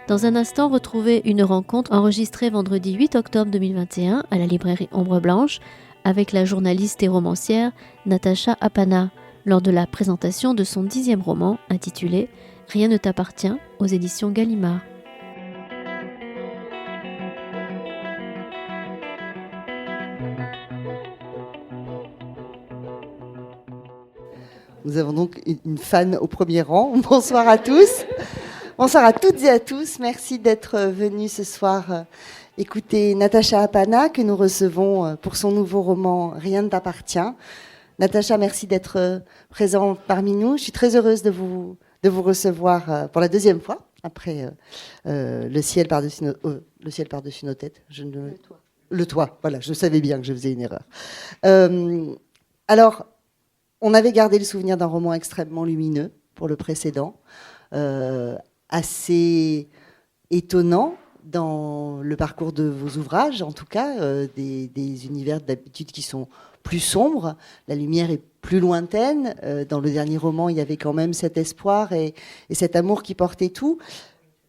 Dans un instant, retrouvez une rencontre enregistrée vendredi 8 octobre 2021 à la librairie Ombre Blanche avec la journaliste et romancière Natacha Apana lors de la présentation de son 10e roman intitulé « Rien ne t'appartient » aux éditions Gallimard. Nous avons donc une fan au premier rang. Bonsoir à tous. Bonsoir à toutes et à tous. Merci d'être venus ce soir écouter Natacha Apana que nous recevons pour son nouveau roman « Rien ne t'appartient ». Natacha, merci d'être présente parmi nous. Je suis très heureuse de vous recevoir pour la deuxième fois, après le ciel par-dessus nos têtes. Le toit, voilà, je savais bien que je faisais une erreur. Alors, on avait gardé le souvenir d'un roman extrêmement lumineux pour le précédent, assez étonnant dans le parcours de vos ouvrages, en tout cas, des univers d'habitude qui sont plus sombres. La lumière est plus lointaine. Dans le dernier roman, il y avait quand même cet espoir et cet amour qui portait tout.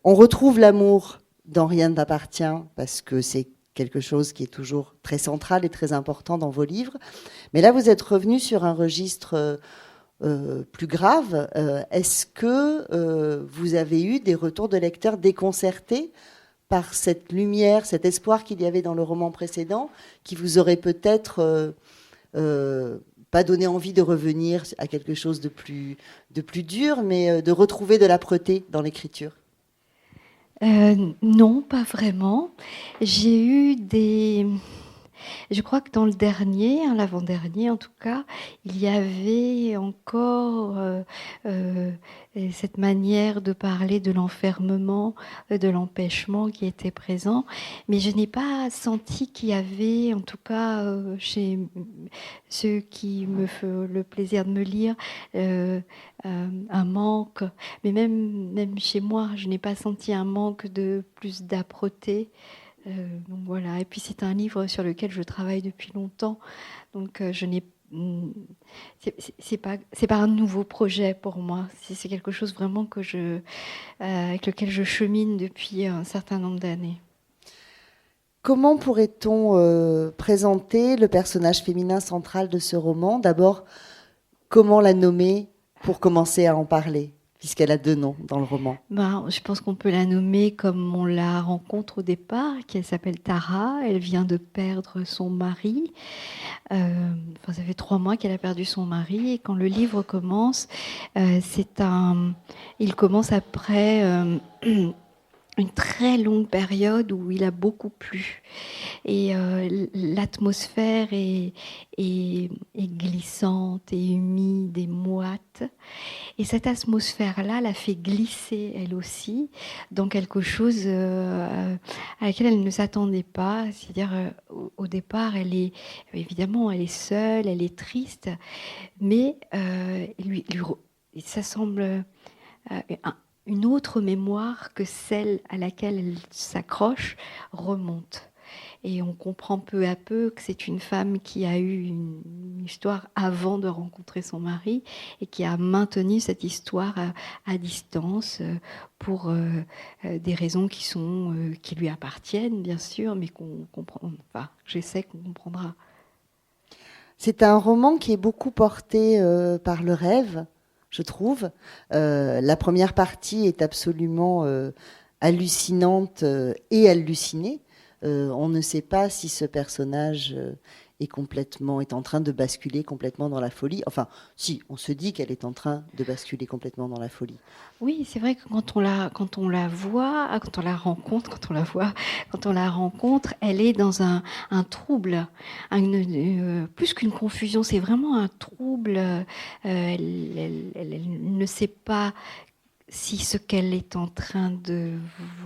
On retrouve l'amour dans Rien ne t'appartient, parce que c'est quelque chose qui est toujours très central et très important dans vos livres. Mais là, vous êtes revenu sur un registre plus grave. Est-ce que vous avez eu des retours de lecteurs déconcertés par cette lumière, cet espoir qu'il y avait dans le roman précédent, qui vous aurait peut-être pas donné envie de revenir à quelque chose de plus dur, mais de retrouver de l'âpreté dans l'écriture? Non, pas vraiment. J'ai eu des... Je crois que dans le dernier, l'avant-dernier en tout cas, il y avait encore cette manière de parler de l'enfermement, de l'empêchement qui était présent. Mais je n'ai pas senti qu'il y avait, en tout cas chez ceux qui me font le plaisir de me lire, un manque. Mais même chez moi, je n'ai pas senti un manque de plus d'âpreté. Donc voilà. Et puis c'est un livre sur lequel je travaille depuis longtemps, donc je n'ai c'est pas un nouveau projet pour moi. C'est quelque chose vraiment que avec lequel je chemine depuis un certain nombre d'années. Comment pourrait-on présenter le personnage féminin central de ce roman? D'abord, comment la nommer pour commencer à en parler, puisqu'elle a 2 noms dans le roman? Je pense qu'on peut la nommer comme on la rencontre au départ, qu'elle s'appelle Tara. Elle vient de perdre son mari. Ça fait 3 mois qu'elle a perdu son mari. Et quand le livre commence, il commence après une très longue période où il a beaucoup plu. Et l'atmosphère est glissante et humide et moite. Et cette atmosphère-là la fait glisser, elle aussi, dans quelque chose à laquelle elle ne s'attendait pas. C'est-à-dire, au départ, évidemment, elle est seule, elle est triste, mais ça semble une autre mémoire que celle à laquelle elle s'accroche remonte. Et on comprend peu à peu que c'est une femme qui a eu une histoire avant de rencontrer son mari et qui a maintenu cette histoire à distance pour des raisons qui lui appartiennent, bien sûr, mais qu'on comprend. Enfin, j'essaie qu'on comprendra. C'est un roman qui est beaucoup porté par le rêve, je trouve. La première partie est absolument hallucinante et hallucinée. On ne sait pas si ce personnage est en train de basculer complètement dans la folie. Enfin, si, on se dit qu'elle est en train de basculer complètement dans la folie. Oui, c'est vrai que quand on la rencontre, elle est dans un trouble, plus qu'une confusion, c'est vraiment un trouble. Elle ne sait pas si ce qu'elle est en train de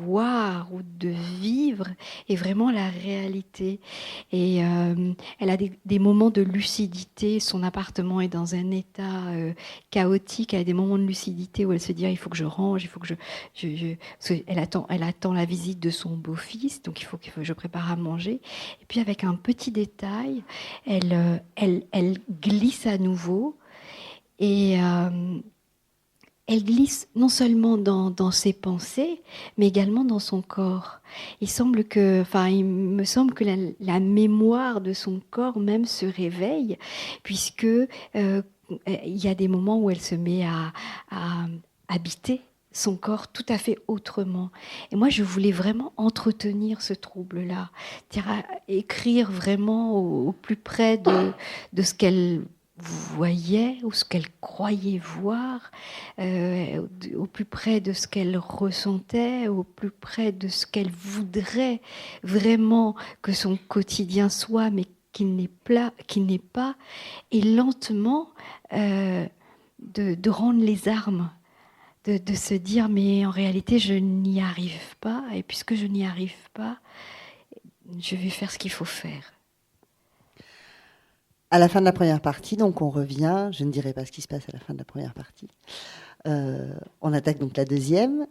voir ou de vivre est vraiment la réalité. Et elle a des moments de lucidité. Son appartement est dans un état chaotique. Elle a des moments de lucidité où elle se dit il faut que je range, il faut que elle attend la visite de son beau-fils, donc il faut que je prépare à manger. Et puis avec un petit détail, elle glisse à nouveau et elle glisse non seulement dans ses pensées, mais également dans son corps. Il me semble que la mémoire de son corps même se réveille, puisque il y a des moments où elle se met à habiter son corps tout à fait autrement. Et moi, je voulais vraiment entretenir ce trouble-là, écrire vraiment au plus près de ce qu'elle voyait ou ce qu'elle croyait voir, au plus près de ce qu'elle ressentait, au plus près de ce qu'elle voudrait vraiment que son quotidien soit, mais qu'il n'est pas, et lentement de rendre les armes, de se dire mais en réalité je n'y arrive pas, et puisque je n'y arrive pas, je vais faire ce qu'il faut faire. À la fin de la première partie, donc on revient, je ne dirai pas ce qui se passe à la fin de la première partie. On attaque donc la deuxième,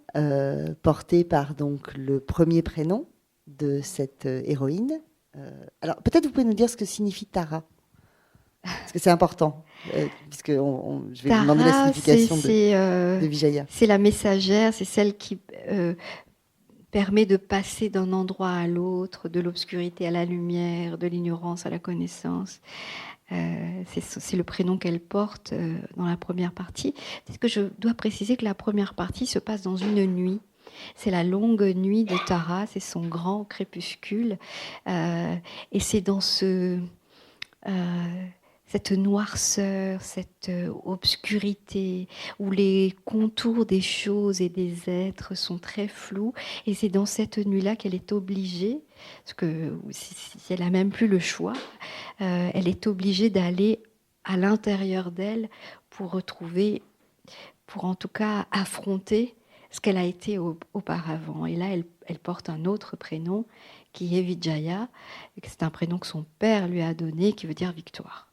portée par donc le premier prénom de cette héroïne. Alors peut-être vous pouvez nous dire ce que signifie Tara, parce que c'est important, puisque je vais Tara, vous demander la signification de Vijaya. C'est la messagère, c'est celle qui permet de passer d'un endroit à l'autre, de l'obscurité à la lumière, de l'ignorance à la connaissance. C'est le prénom qu'elle porte dans la première partie. Peut-être que je dois préciser que la première partie se passe dans une nuit. C'est la longue nuit de Tara, c'est son grand crépuscule. Et c'est dans cette noirceur, cette obscurité, où les contours des choses et des êtres sont très flous. Et c'est dans cette nuit-là qu'elle est obligée, parce que si elle n'a même plus le choix, elle est obligée d'aller à l'intérieur d'elle pour retrouver, pour en tout cas affronter ce qu'elle a été auparavant. Et là, elle porte un autre prénom qui est Vijaya. C'est un prénom que son père lui a donné, qui veut dire victoire.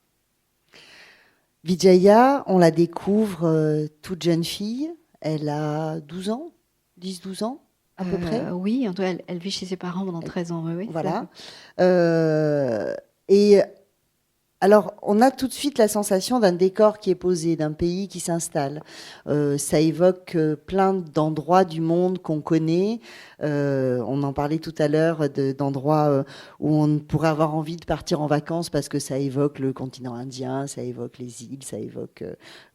Vijaya, on la découvre toute jeune fille. Elle a 12 ans, 10-12 ans à peu près. Oui, en tout cas, elle vit chez ses parents pendant 13 ans. Oui, voilà. Et alors, on a tout de suite la sensation d'un décor qui est posé, d'un pays qui s'installe. Ça évoque plein d'endroits du monde qu'on connaît. On en parlait tout à l'heure d'endroits où on pourrait avoir envie de partir en vacances parce que ça évoque le continent indien, ça évoque les îles, ça évoque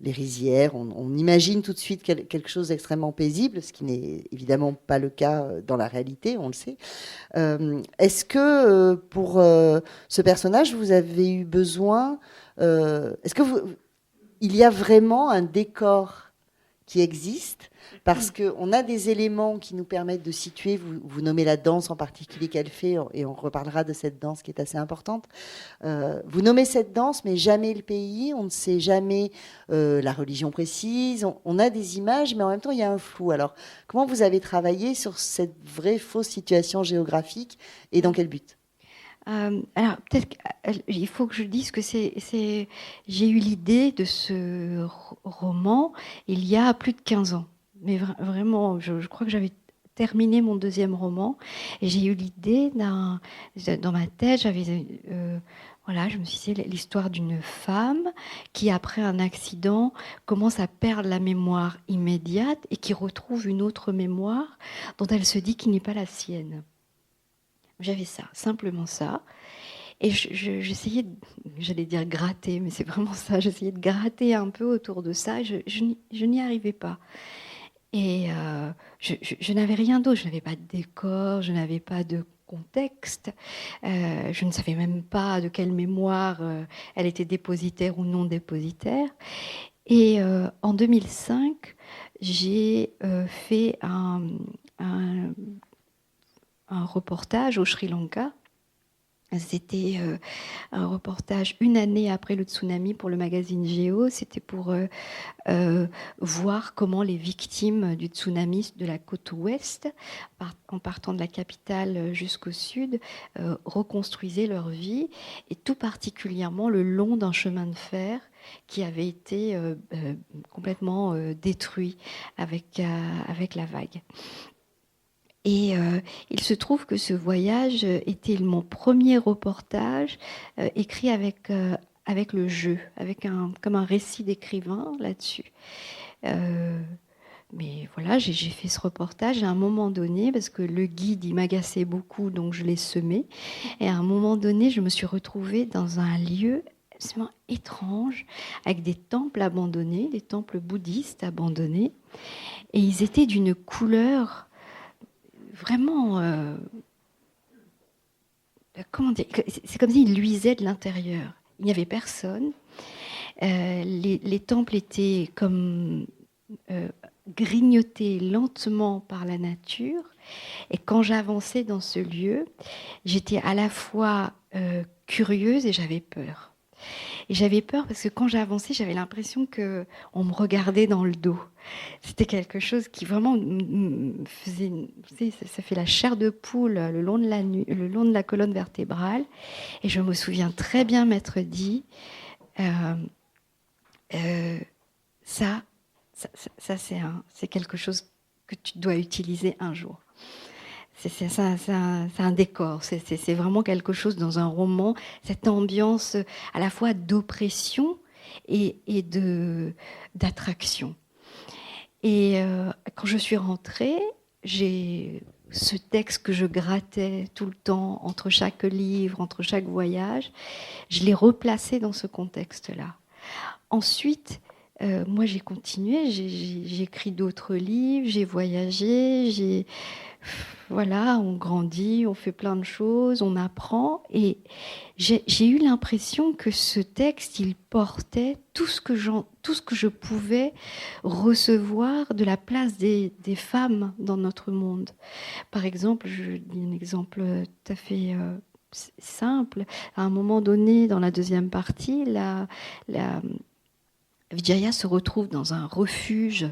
les rizières. On imagine tout de suite quelque chose d'extrêmement paisible, ce qui n'est évidemment pas le cas dans la réalité, on le sait. Est-ce que pour ce personnage, vous avez eu besoin est-ce que il y a vraiment un décor qui existe parce qu'on a des éléments qui nous permettent de situer, vous nommez la danse en particulier qu'elle fait, et on reparlera de cette danse qui est assez importante. Vous nommez cette danse, mais jamais le pays, on ne sait jamais la religion précise, on a des images, mais en même temps il y a un flou. Alors comment vous avez travaillé sur cette vraie fausse situation géographique et dans quel but ? Alors, peut-être qu'il faut que je dise que j'ai eu l'idée de ce roman il y a plus de 15 ans. Mais vraiment, je crois que j'avais terminé mon deuxième roman et j'ai eu l'idée dans ma tête, je me suis dit l'histoire d'une femme qui, après un accident, commence à perdre la mémoire immédiate et qui retrouve une autre mémoire dont elle se dit qu'il n'est pas la sienne. J'avais ça, simplement ça. Et j'essayais, j'allais dire gratter, mais c'est vraiment ça. J'essayais de gratter un peu autour de ça. Je n'y arrivais pas. Et je n'avais rien d'autre. Je n'avais pas de décor, je n'avais pas de contexte. Je ne savais même pas de quelle mémoire elle était dépositaire ou non dépositaire. Et en 2005, j'ai fait un reportage au Sri Lanka. C'était un reportage une année après le tsunami pour le magazine Géo. C'était pour voir comment les victimes du tsunami de la côte ouest, en partant de la capitale jusqu'au sud, reconstruisaient leur vie, et tout particulièrement le long d'un chemin de fer qui avait été complètement détruit avec la vague. Et il se trouve que ce voyage était mon premier reportage écrit avec le jeu, comme un récit d'écrivain là-dessus. Mais voilà, j'ai fait ce reportage à un moment donné, parce que le guide, il m'agaçait beaucoup, donc je l'ai semé. Et à un moment donné, je me suis retrouvée dans un lieu absolument étrange, avec des temples abandonnés, des temples bouddhistes abandonnés. Et ils étaient d'une couleur vraiment... comment dire, c'est comme s'ils luisaient de l'intérieur. Il n'y avait personne. Les temples étaient comme... grignoté lentement par la nature. Et quand j'avançais dans ce lieu, j'étais à la fois curieuse et j'avais peur. Et j'avais peur parce que quand j'avançais, j'avais l'impression qu'on me regardait dans le dos. C'était quelque chose qui vraiment me faisait... Ça fait la chair de poule le long de la colonne vertébrale. Et je me souviens très bien m'être dit, ça c'est quelque chose que tu dois utiliser un jour. C'est un décor, c'est vraiment quelque chose dans un roman, cette ambiance à la fois d'oppression et d'attraction. Et quand je suis rentrée, j'ai ce texte que je grattais tout le temps entre chaque livre, entre chaque voyage, je l'ai replacé dans ce contexte-là. Ensuite, moi, j'ai continué, j'ai écrit d'autres livres, j'ai voyagé, voilà, on grandit, on fait plein de choses, on apprend. Et j'ai eu l'impression que ce texte, il portait tout ce que je pouvais recevoir de la place des femmes dans notre monde. Par exemple, je dis un exemple tout à fait simple. À un moment donné, dans la deuxième partie, Vijaya se retrouve dans un refuge,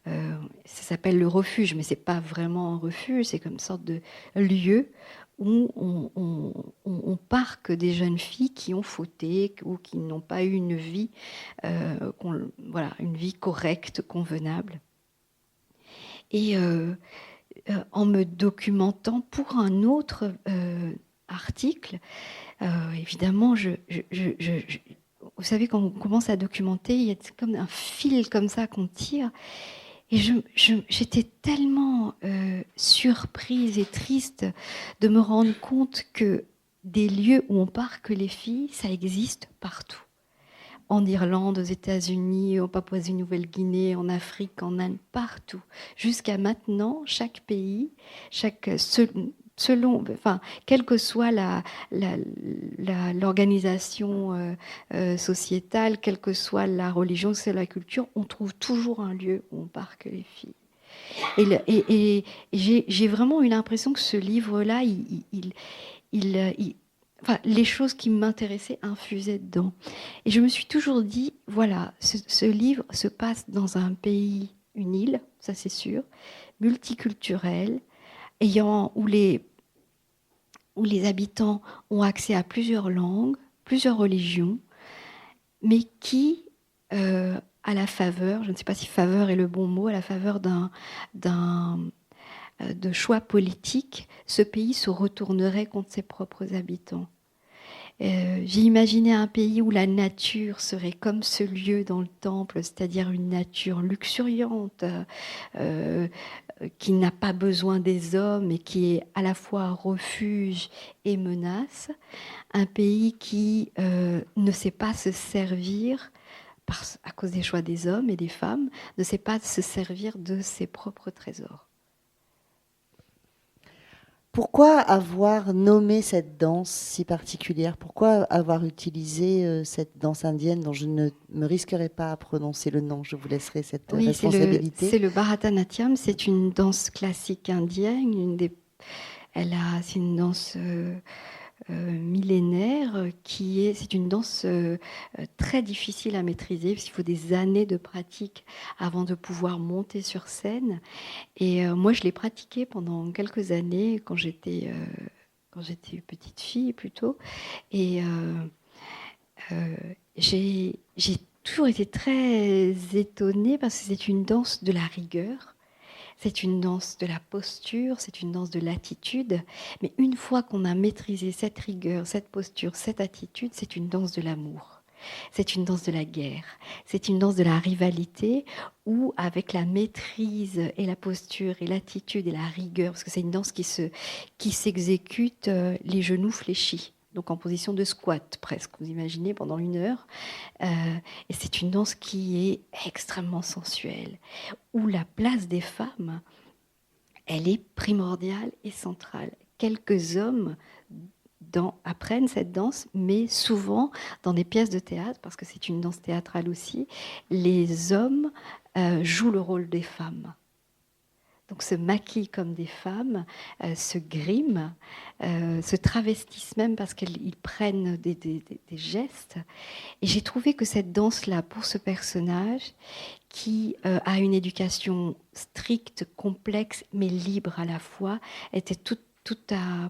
ça s'appelle le refuge, mais ce n'est pas vraiment un refuge, c'est comme une sorte de lieu où on parque des jeunes filles qui ont fauté ou qui n'ont pas eu une vie, une vie correcte, convenable. Et en me documentant pour un autre article, évidemment, vous savez, quand on commence à documenter, il y a comme un fil comme ça qu'on tire. Et j'étais tellement surprise et triste de me rendre compte que des lieux où on parque les filles, ça existe partout. En Irlande, aux États-Unis, en Papouasie-Nouvelle-Guinée, en Afrique, en Inde, partout. Jusqu'à maintenant, chaque pays, quelle que soit l'organisation sociétale, quelle que soit la religion, c'est la culture, on trouve toujours un lieu où on parque les filles. Et j'ai vraiment eu l'impression que ce livre-là, les choses qui m'intéressaient infusaient dedans. Et je me suis toujours dit, voilà, ce livre se passe dans un pays, une île, ça c'est sûr, multiculturel, où les habitants ont accès à plusieurs langues, plusieurs religions, mais qui, à la faveur, je ne sais pas si faveur est le bon mot, à la faveur de choix politiques, ce pays se retournerait contre ses propres habitants. J'ai imaginé un pays où la nature serait comme ce lieu dans le temple, c'est-à-dire une nature luxuriante, qui n'a pas besoin des hommes et qui est à la fois refuge et menace. Un pays qui ne sait pas se servir, à cause des choix des hommes et des femmes, ne sait pas se servir de ses propres trésors. Pourquoi avoir nommé cette danse si particulière ? Pourquoi avoir utilisé cette danse indienne dont je ne me risquerai pas à prononcer le nom ? Je vous laisserai cette responsabilité. C'est le Bharatanatyam, c'est une danse classique indienne. C'est une danse millénaire c'est une danse très difficile à maîtriser parce qu'il faut des années de pratique avant de pouvoir monter sur scène. Et moi, je l'ai pratiquée pendant quelques années quand j'étais petite fille plutôt. Et j'ai toujours été très étonnée parce que c'est une danse de la rigueur. C'est une danse de la posture, c'est une danse de l'attitude. Mais une fois qu'on a maîtrisé cette rigueur, cette posture, cette attitude, c'est une danse de l'amour. C'est une danse de la guerre, c'est une danse de la rivalité où, avec la maîtrise et la posture et l'attitude et la rigueur, parce que c'est une danse qui s'exécute les genoux fléchis, donc en position de squat presque, vous imaginez, pendant 1 heure. Et c'est une danse qui est extrêmement sensuelle, où la place des femmes, elle est primordiale et centrale. Quelques hommes apprennent cette danse, mais souvent dans des pièces de théâtre, parce que c'est une danse théâtrale aussi, les hommes jouent le rôle des femmes. Donc se maquillent comme des femmes, se griment, se travestissent même parce qu'ils prennent des gestes. Et j'ai trouvé que cette danse-là, pour ce personnage, qui a une éducation stricte, complexe, mais libre à la fois, était tout à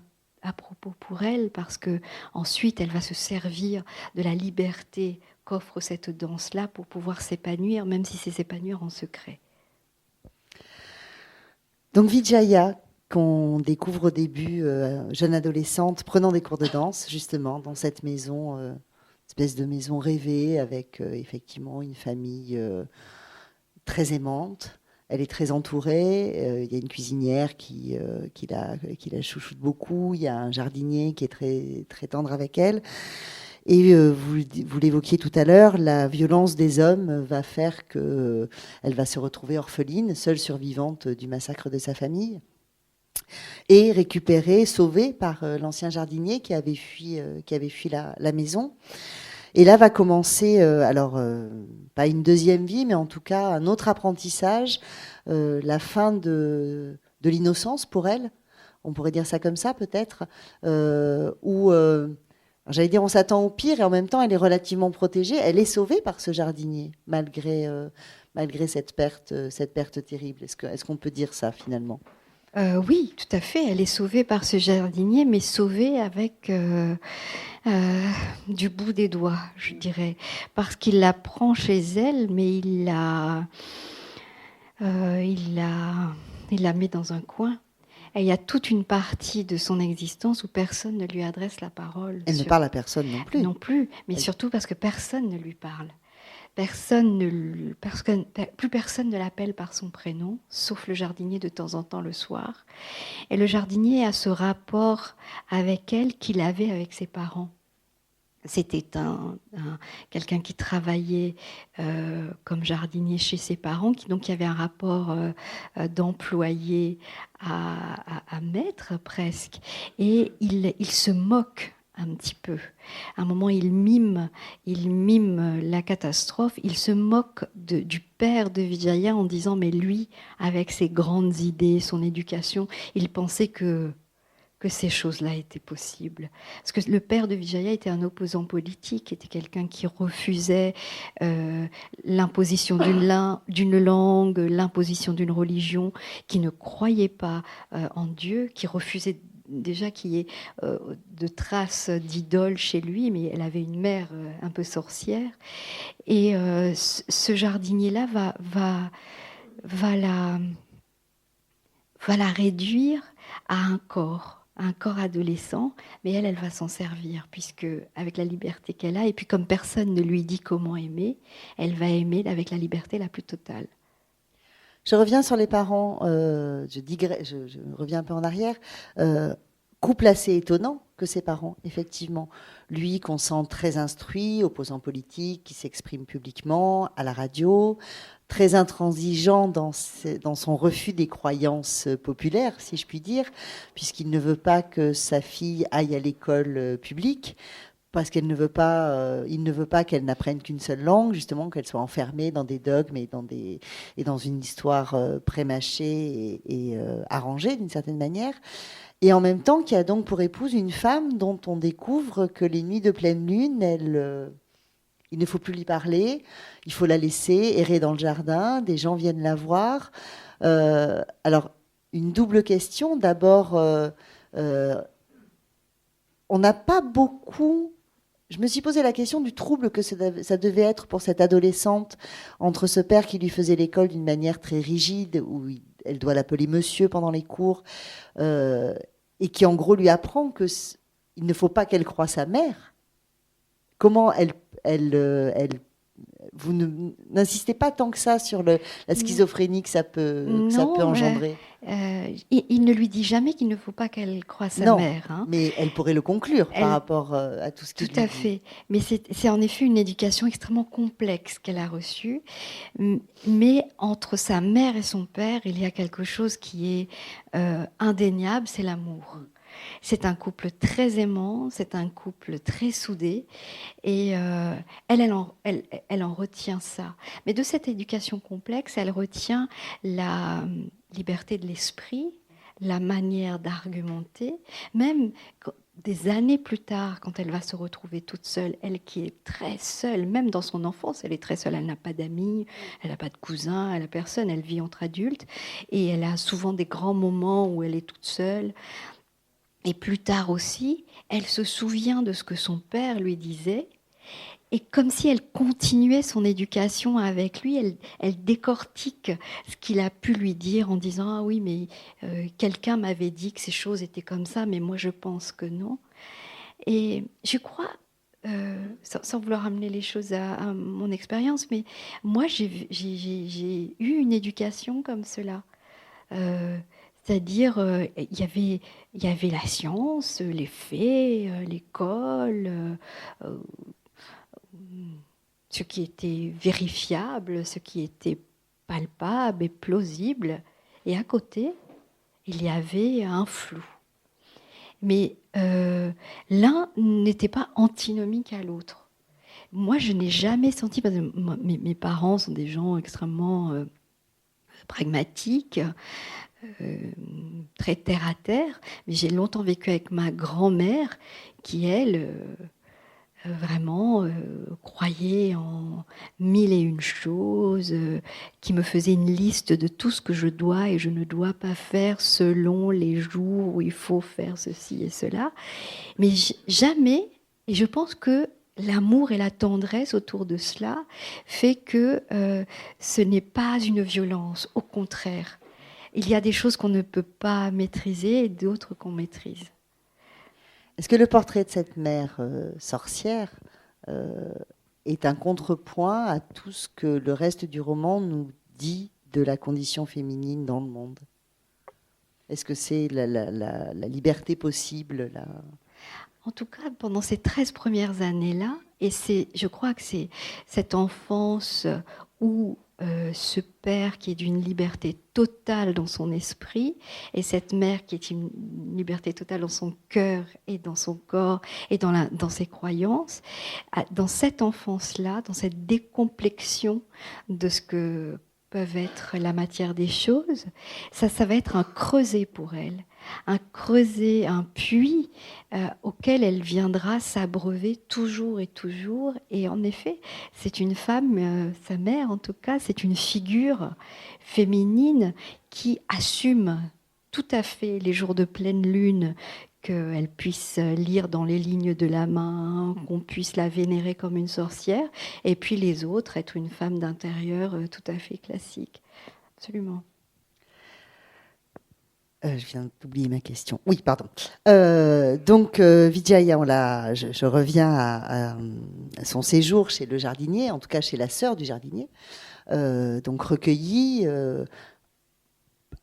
propos pour elle, parce que ensuite elle va se servir de la liberté qu'offre cette danse-là pour pouvoir s'épanouir, même si c'est s'épanouir en secret. Donc Vijaya, qu'on découvre au début, jeune adolescente, prenant des cours de danse, justement, dans cette maison, espèce de maison rêvée, avec effectivement une famille très aimante. Elle est très entourée. Il y a une cuisinière qui la chouchoute beaucoup. Il y a un jardinier qui est très, très tendre avec elle. Et vous l'évoquiez tout à l'heure, la violence des hommes va faire qu'elle va se retrouver orpheline, seule survivante du massacre de sa famille, et récupérée, sauvée par l'ancien jardinier qui avait fui la maison. Et là va commencer, pas une deuxième vie, mais en tout cas un autre apprentissage, la fin de l'innocence pour elle, on pourrait dire ça comme ça peut-être, où... j'allais dire on s'attend au pire et en même temps elle est relativement protégée. Elle est sauvée par ce jardinier malgré cette perte terrible. Est-ce qu'on peut dire ça finalement ? Oui, tout à fait. Elle est sauvée par ce jardinier, mais sauvée avec du bout des doigts, je dirais. Parce qu'il la prend chez elle, mais il la met dans un coin. Et il y a toute une partie de son existence où personne ne lui adresse la parole. Elle ne parle à personne non plus. Non plus, mais surtout parce que personne ne lui parle. Plus personne ne l'appelle par son prénom, sauf le jardinier de temps en temps le soir. Et le jardinier a ce rapport avec elle qu'il avait avec ses parents. C'était quelqu'un qui travaillait comme jardinier chez ses parents, donc il y avait un rapport d'employé à maître presque. Et il se moque un petit peu. À un moment, il mime la catastrophe. Il se moque du père de Vijaya en disant « mais lui, avec ses grandes idées, son éducation, il pensait que ces choses-là étaient possibles. » Parce que le père de Vijaya était un opposant politique, était quelqu'un qui refusait l'imposition d'une langue, l'imposition d'une religion, qui ne croyait pas en Dieu, qui refusait déjà qu'il y ait de traces d'idoles chez lui, mais elle avait une mère un peu sorcière. Et ce jardinier-là va la réduire à un corps adolescent, mais elle va s'en servir, puisque avec la liberté qu'elle a, et puis comme personne ne lui dit comment aimer, elle va aimer avec la liberté la plus totale. Je reviens sur les parents, je reviens un peu en arrière. Couple assez étonnant que ses parents, effectivement. Lui, qu'on sent très instruit, opposant politique, qui s'exprime publiquement, à la radio, très intransigeant dans son refus des croyances populaires, si je puis dire, puisqu'il ne veut pas que sa fille aille à l'école publique, parce qu'il ne veut pas qu'elle n'apprenne qu'une seule langue, justement, qu'elle soit enfermée dans des dogmes et dans une histoire prémâchée et arrangée d'une certaine manière. Et en même temps, qui a donc pour épouse une femme dont on découvre que les nuits de pleine lune, il ne faut plus lui parler, il faut la laisser errer dans le jardin, des gens viennent la voir. Alors, une double question. D'abord, on n'a pas beaucoup... Je me suis posé la question du trouble que ça devait être pour cette adolescente entre ce père qui lui faisait l'école d'une manière très rigide, où elle doit l'appeler monsieur pendant les cours, et qui en gros lui apprend qu'il ne faut pas qu'elle croie sa mère. Comment elle vous n'insistez pas tant que ça sur la schizophrénie que ça peut engendrer. Il ne lui dit jamais qu'il ne faut pas qu'elle croie sa mère. Hein. Mais elle pourrait le conclure par rapport à tout ce qu'il lui dit. Tout à fait. Mais c'est en effet une éducation extrêmement complexe qu'elle a reçue. Mais entre sa mère et son père, il y a quelque chose qui est indéniable, c'est l'amour. C'est un couple très aimant, c'est un couple très soudé, et elle en retient ça. Mais de cette éducation complexe, elle retient la liberté de l'esprit, la manière d'argumenter, même des années plus tard, quand elle va se retrouver toute seule, elle qui est très seule, même dans son enfance, elle est très seule, elle n'a pas d'amis, elle n'a pas de cousins, elle n'a personne, elle vit entre adultes, et elle a souvent des grands moments où elle est toute seule. Et plus tard aussi, elle se souvient de ce que son père lui disait, et comme si elle continuait son éducation avec lui, elle décortique ce qu'il a pu lui dire en disant « Ah oui, mais quelqu'un m'avait dit que ces choses étaient comme ça, mais moi je pense que non. » Et je crois, sans vouloir amener les choses à mon expérience, mais moi j'ai eu une éducation comme cela. C'est-à-dire, il y avait la science, les faits, l'école, ce qui était vérifiable, ce qui était palpable et plausible. Et à côté, il y avait un flou. Mais l'un n'était pas antinomique à l'autre. Moi, je n'ai jamais senti, parce que mes parents sont des gens extrêmement pragmatiques, très terre à terre, mais j'ai longtemps vécu avec ma grand-mère qui, elle, vraiment croyait en 1001 choses, qui me faisait une liste de tout ce que je dois et je ne dois pas faire selon les jours où il faut faire ceci et cela. Mais jamais, et je pense que l'amour et la tendresse autour de cela fait que ce n'est pas une violence, au contraire. Il y a des choses qu'on ne peut pas maîtriser et d'autres qu'on maîtrise. Est-ce que le portrait de cette mère sorcière est un contrepoint à tout ce que le reste du roman nous dit de la condition féminine dans le monde? Est-ce que c'est la liberté possible En tout cas, pendant ces 13 premières années-là, et je crois que c'est cette enfance où ce père qui est d'une liberté totale dans son esprit et cette mère qui est une liberté totale dans son cœur et dans son corps et dans ses croyances, dans cette enfance-là, dans cette décomplexion de ce que peuvent être la matière des choses, ça va être un creuset pour elle, un creuset, un puits auquel elle viendra s'abreuver toujours et toujours. Et en effet, c'est une femme, sa mère en tout cas, c'est une figure féminine qui assume tout à fait les jours de pleine lune, qu'elle puisse lire dans les lignes de la main, qu'on puisse la vénérer comme une sorcière, et puis les autres, être une femme d'intérieur tout à fait classique. Absolument. Je viens d'oublier ma question. Oui, pardon. Donc, Vijaya, je reviens à son séjour chez le jardinier, en tout cas chez la sœur du jardinier, donc recueillie,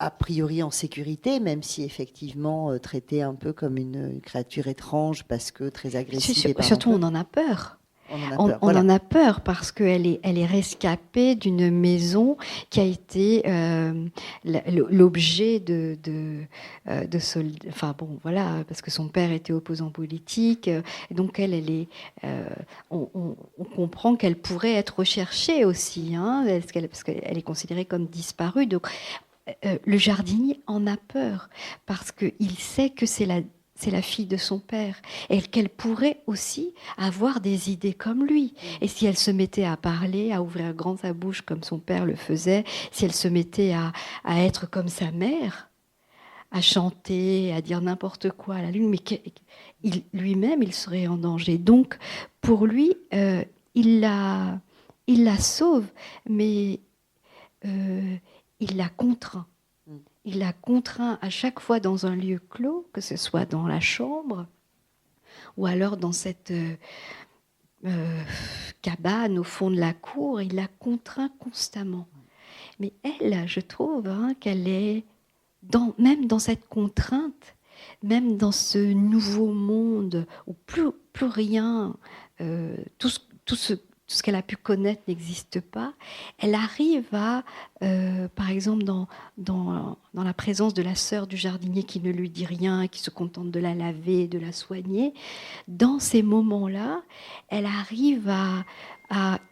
a priori en sécurité, même si effectivement traitée un peu comme une créature étrange parce que très agressive. Surtout, on en a peur. On voilà. en a peur parce qu'elle est rescapée d'une maison qui a été l'objet de soldats. Enfin bon, voilà, parce que son père était opposant politique. Et donc on comprend qu'elle pourrait être recherchée aussi, hein, parce qu'elle est considérée comme disparue. Donc le jardinier en a peur parce qu'il sait que c'est la fille de son père et qu'elle pourrait aussi avoir des idées comme lui. Et si elle se mettait à parler, à ouvrir grand sa bouche comme son père le faisait, si elle se mettait à être comme sa mère, à chanter, à dire n'importe quoi à la lune, mais lui-même, il serait en danger. Donc, pour lui, il la sauve, mais il la contraint. Il la contraint à chaque fois dans un lieu clos, que ce soit dans la chambre ou alors dans cette cabane au fond de la cour, il la contraint constamment. Mais elle, je trouve qu'elle est, même dans cette contrainte, même dans ce nouveau monde où plus rien, tout ce qu'elle a pu connaître n'existe pas, elle arrive à, par exemple, dans la présence de la sœur du jardinier qui ne lui dit rien, qui se contente de la laver, de la soigner, dans ces moments-là, elle arrive à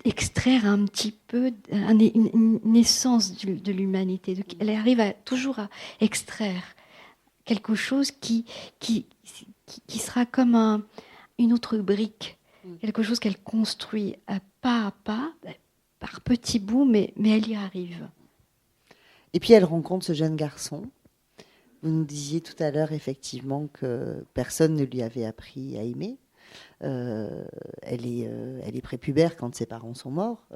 extraire un petit peu une essence de l'humanité. Elle arrive toujours à extraire quelque chose qui sera comme une autre brique, quelque chose qu'elle construit pas à pas, par petits bouts, mais elle y arrive. Et puis elle rencontre ce jeune garçon. Vous nous disiez tout à l'heure effectivement que personne ne lui avait appris à aimer. Elle est prépubère quand ses parents sont morts.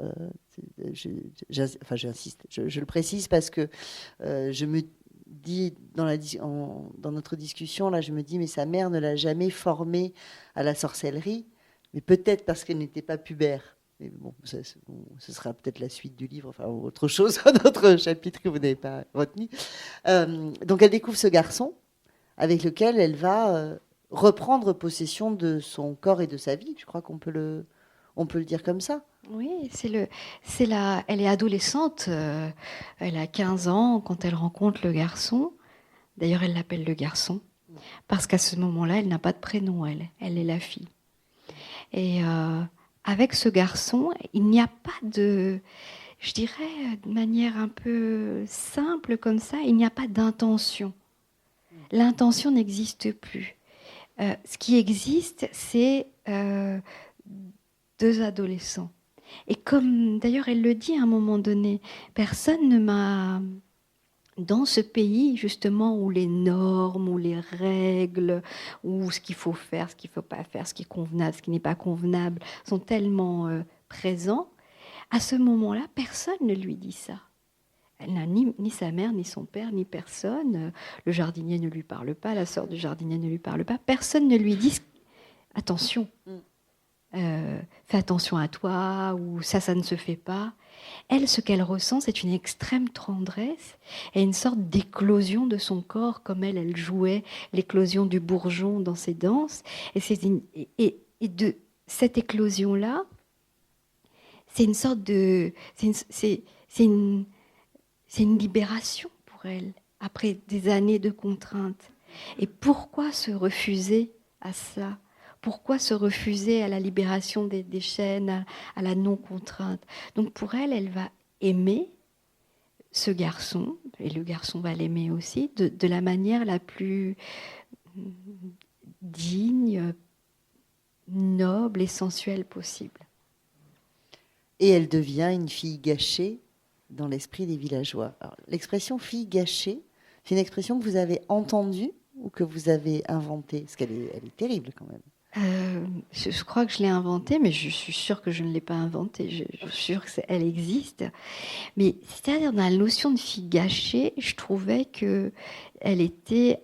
J'insiste, je le précise parce que je me dis dans notre discussion là, je me dis mais sa mère ne l'a jamais formée à la sorcellerie, mais peut-être parce qu'elle n'était pas pubère. Mais bon, ce sera peut-être la suite du livre, enfin autre chose, un autre chapitre que vous n'avez pas retenu. Donc elle découvre ce garçon avec lequel elle va reprendre possession de son corps et de sa vie. Je crois qu'on peut le dire comme ça. Oui, elle est adolescente, elle a 15 ans quand elle rencontre le garçon. D'ailleurs, elle l'appelle le garçon, parce qu'à ce moment-là, elle n'a pas de prénom, elle est la fille. Et avec ce garçon, il n'y a pas de, je dirais de manière un peu simple comme ça, il n'y a pas d'intention. L'intention n'existe plus. Ce qui existe, c'est deux adolescents. Et comme d'ailleurs elle le dit à un moment donné, personne ne m'a... Dans ce pays, justement, où les normes, où les règles, où ce qu'il faut faire, ce qu'il ne faut pas faire, ce qui est convenable, ce qui n'est pas convenable, sont tellement présents, à ce moment-là, personne ne lui dit ça. Elle n'a ni sa mère, ni son père, ni personne. Le jardinier ne lui parle pas, la sœur du jardinier ne lui parle pas. Personne ne lui dit « Attention, fais attention à toi » ou « ça ne se fait pas ». Elle, ce qu'elle ressent, c'est une extrême tendresse et une sorte d'éclosion de son corps, comme elle jouait l'éclosion du bourgeon dans ses danses. Et de cette éclosion-là, c'est une sorte de... C'est une libération pour elle, après des années de contraintes. Et pourquoi se refuser à ça ? Pourquoi se refuser à la libération des chaînes, à la non-contrainte ? Donc pour elle, elle va aimer ce garçon, et le garçon va l'aimer aussi, de la manière la plus digne, noble et sensuelle possible. Et elle devient une fille gâchée dans l'esprit des villageois. Alors, l'expression fille gâchée, c'est une expression que vous avez entendue ou que vous avez inventée ? Parce qu'elle est terrible quand même. Je crois que je l'ai inventée, mais je suis sûre que je ne l'ai pas inventée. Je suis sûre qu'elle existe. Mais c'est-à-dire, dans la notion de fille gâchée, je trouvais qu'elle était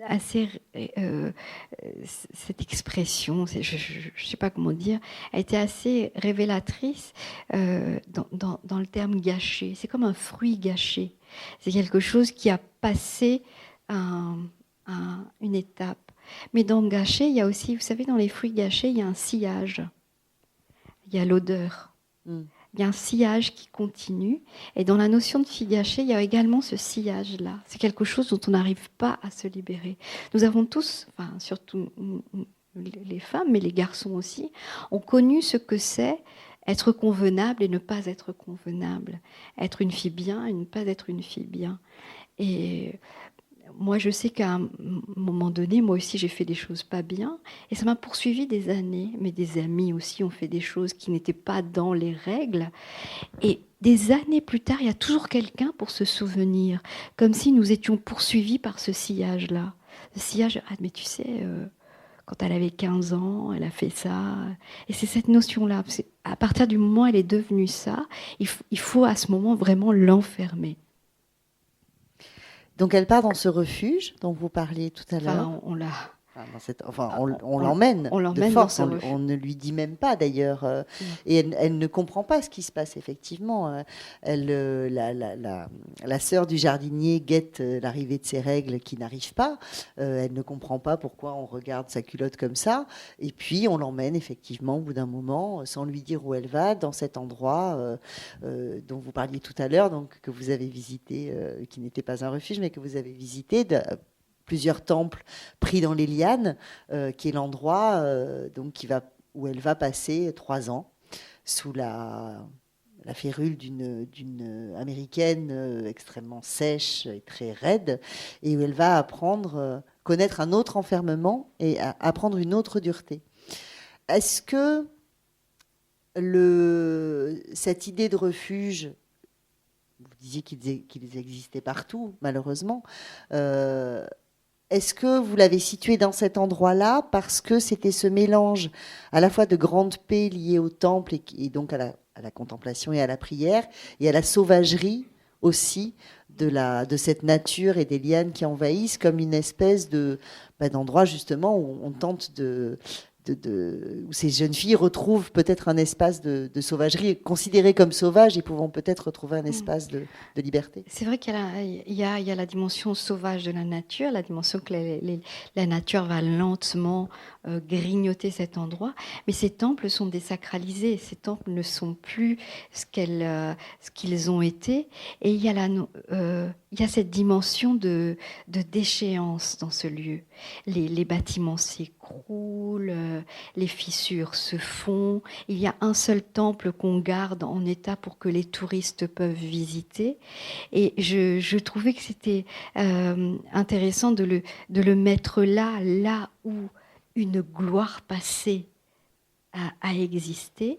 assez... cette expression, je ne sais pas comment dire, elle était assez révélatrice dans le terme gâché. C'est comme un fruit gâché. C'est quelque chose qui a passé une étape. Mais dans gâché, il y a aussi, vous savez, dans les fruits gâchés, il y a un sillage. Il y a l'odeur. Il y a un sillage qui continue. Et dans la notion de fille gâchée, il y a également ce sillage-là. C'est quelque chose dont on n'arrive pas à se libérer. Nous avons tous, enfin, surtout les femmes, mais les garçons aussi, ont connu ce que c'est être convenable et ne pas être convenable. Être une fille bien et ne pas être une fille bien. Et... moi, je sais qu'à un moment donné, moi aussi, j'ai fait des choses pas bien. Et ça m'a poursuivi des années. Mais des amis aussi ont fait des choses qui n'étaient pas dans les règles. Et des années plus tard, il y a toujours quelqu'un pour se souvenir. Comme si nous étions poursuivis par ce sillage-là. Le sillage, ah, mais tu sais, quand elle avait 15 ans, elle a fait ça. Et c'est cette notion-là. À partir du moment où elle est devenue ça, il faut à ce moment vraiment l'enfermer. Donc elle part dans ce refuge dont vous parliez tout à l'heure. Enfin, On l'emmène de force, dans on ne lui dit même pas d'ailleurs. Et elle ne comprend pas ce qui se passe, effectivement. La sœur du jardinier guette l'arrivée de ses règles qui n'arrivent pas. Elle ne comprend pas pourquoi on regarde sa culotte comme ça. Et puis on l'emmène effectivement au bout d'un moment, sans lui dire où elle va, dans cet endroit dont vous parliez tout à l'heure, donc que vous avez visité, qui n'était pas un refuge, mais que vous avez visité. Plusieurs temples pris dans les lianes, qui est l'endroit où elle va passer 3 ans sous la férule d'une américaine extrêmement sèche et très raide, et où elle va connaître un autre enfermement et apprendre une autre dureté. Est-ce que cette idée de refuge, vous disiez qu'ils existaient partout, malheureusement, est-ce que vous l'avez situé dans cet endroit-là parce que c'était ce mélange à la fois de grande paix liée au temple et donc à la contemplation et à la prière, et à la sauvagerie aussi de cette nature et des lianes qui envahissent, comme une espèce d'endroit justement où on tente où ces jeunes filles retrouvent peut-être un espace de sauvagerie, considérées comme sauvages, et pouvant peut-être retrouver un espace de liberté. C'est vrai qu'il y a la dimension sauvage de la nature, la dimension que la nature va lentement grignoter cet endroit, mais ces temples sont désacralisés, ces temples ne sont plus ce qu'ils ont été, et il y a cette dimension de déchéance dans ce lieu. Les bâtiments s'écroulent, les fissures se font. Il y a un seul temple qu'on garde en état pour que les touristes peuvent visiter. Et je trouvais que c'était intéressant de le mettre là où une gloire passée a existé,